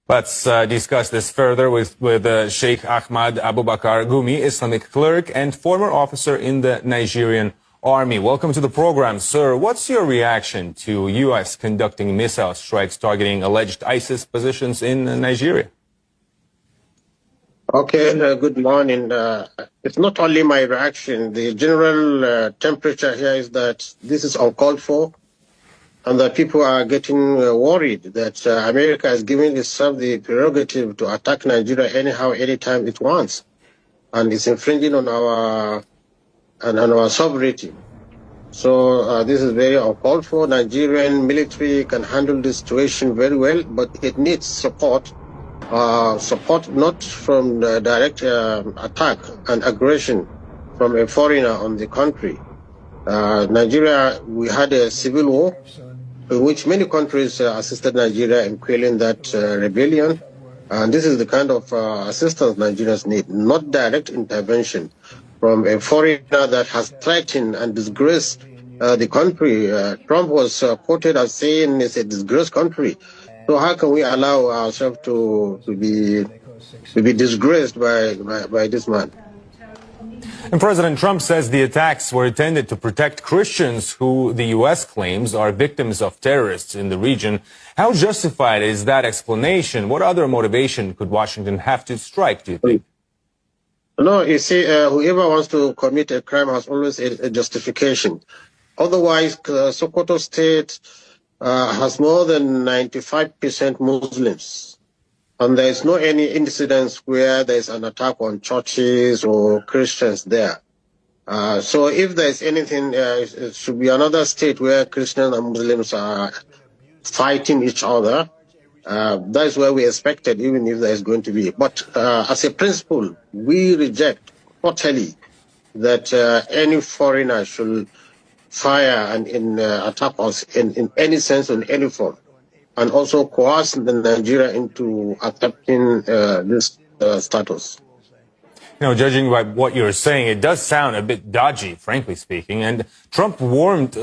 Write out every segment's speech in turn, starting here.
Let's discuss this further with Sheikh Ahmad Abubakar Gumi, Islamic cleric and former officer in the Nigerian army. Welcome to the program, sir. What's your reaction to U.S. conducting missile strikes targeting alleged ISIS positions in Nigeria? Okay, good morning. It's not only my reaction. The general temperature here is that this is uncalled for, and that people are getting worried that America is giving itself the prerogative to attack Nigeria anyhow, anytime it wants, and it's infringing on our sovereignty. So this is very uncalled for. Nigerian military can handle this situation very well, but it needs support. Support not from the direct attack and aggression from a foreigner on the country. Nigeria, we had a civil war in which many countries assisted Nigeria in quelling that rebellion. And this is the kind of assistance Nigerians need, not direct intervention from a foreigner that has threatened and disgraced the country. Trump was quoted as saying it's a disgraced country. So how can we allow ourselves to be disgraced by this man? And President Trump says the attacks were intended to protect Christians who the U.S. claims are victims of terrorists in the region. How justified is that explanation? What other motivation could Washington have to strike, do you think? No, you see, whoever wants to commit a crime has always a justification. Otherwise, Sokoto State has more than 95% Muslims. And there is no any incidents where there is an attack on churches or Christians there. So if there is anything, it should be another state where Christians and Muslims are fighting each other. That is where we expected, even if there is going to be. But as a principle, we reject totally that any foreigner should fire and attack us in any sense or in any form, and also coerce Nigeria into accepting this status. You know, judging by what you're saying, it does sound a bit dodgy, frankly speaking. And Trump warned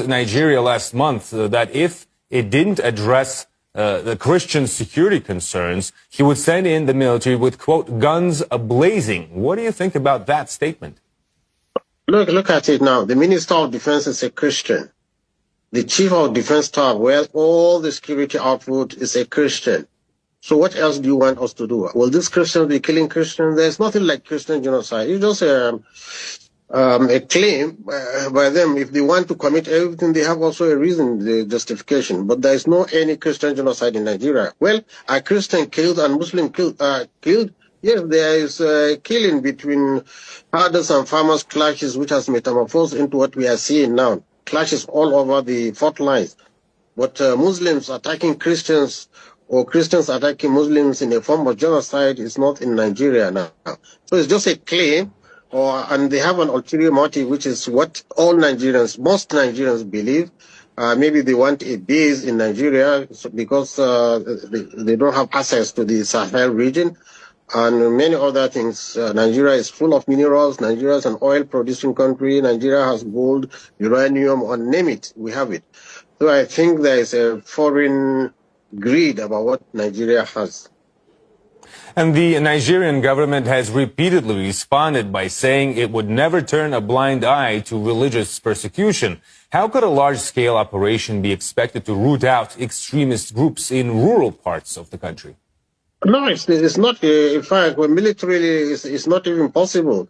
Nigeria last month that if it didn't address the Christian security concerns, he would send in the military with, quote, guns a-blazing. What do you think about that statement? Look at it now. The Minister of Defense is a Christian. The Chief of Defense Staff, where all the security output is a Christian. So what else do you want us to do? Will these Christians be killing Christians? There's nothing like Christian genocide. It's just a claim by them. If they want to commit everything, they have also a reason, the justification. But there is no any Christian genocide in Nigeria. Well, are Christian killed and Muslim killed? Yes, there is killing between herders and farmers clashes, which has metamorphosed into what we are seeing now. Clashes all over the fault lines. But Muslims attacking Christians or Christians attacking Muslims in a form of genocide is not in Nigeria now. So it's just a claim, and they have an ulterior motive, which is what all Nigerians, most Nigerians believe. Maybe they want a base in Nigeria because they don't have access to the Sahel region and many other things. Nigeria is full of minerals. Nigeria is an oil-producing country. Nigeria has gold, uranium, or name it, we have it. So I think there is a foreign greed about what Nigeria has. And the Nigerian government has repeatedly responded by saying it would never turn a blind eye to religious persecution. How could a large-scale operation be expected to root out extremist groups in rural parts of the country? No, it's not. In fact, militarily, it's not even possible,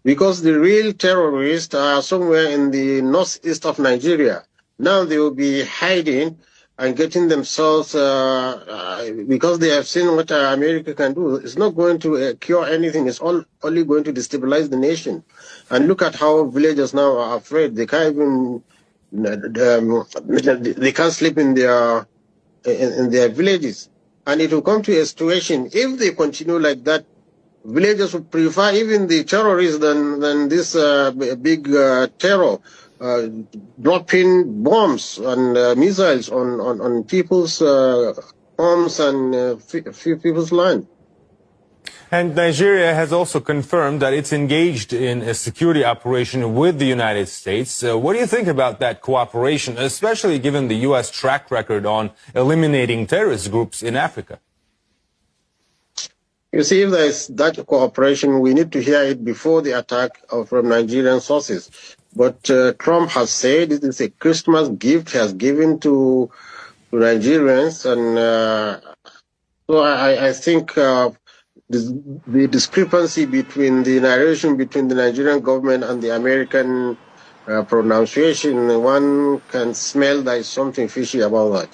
because the real terrorists are somewhere in the northeast of Nigeria. Now they will be hiding and getting themselves, because they have seen what America can do. It's not going to cure anything. It's only going to destabilize the nation. And look at how villagers now are afraid. They can't even, they can't sleep in their villages. And it will come to a situation, if they continue like that, villagers would prefer even the terrorists than this big terror, dropping bombs and missiles on people's homes and people's land. And Nigeria has also confirmed that it's engaged in a security operation with the United States. What do you think about that cooperation, especially given the U.S. track record on eliminating terrorist groups in Africa? You see, if there is that cooperation, we need to hear it before the attack from Nigerian sources. But Trump has said it is a Christmas gift he has given to Nigerians, and so I think the discrepancy between the narration between the Nigerian government and the American pronunciation, one can smell there is something fishy about that.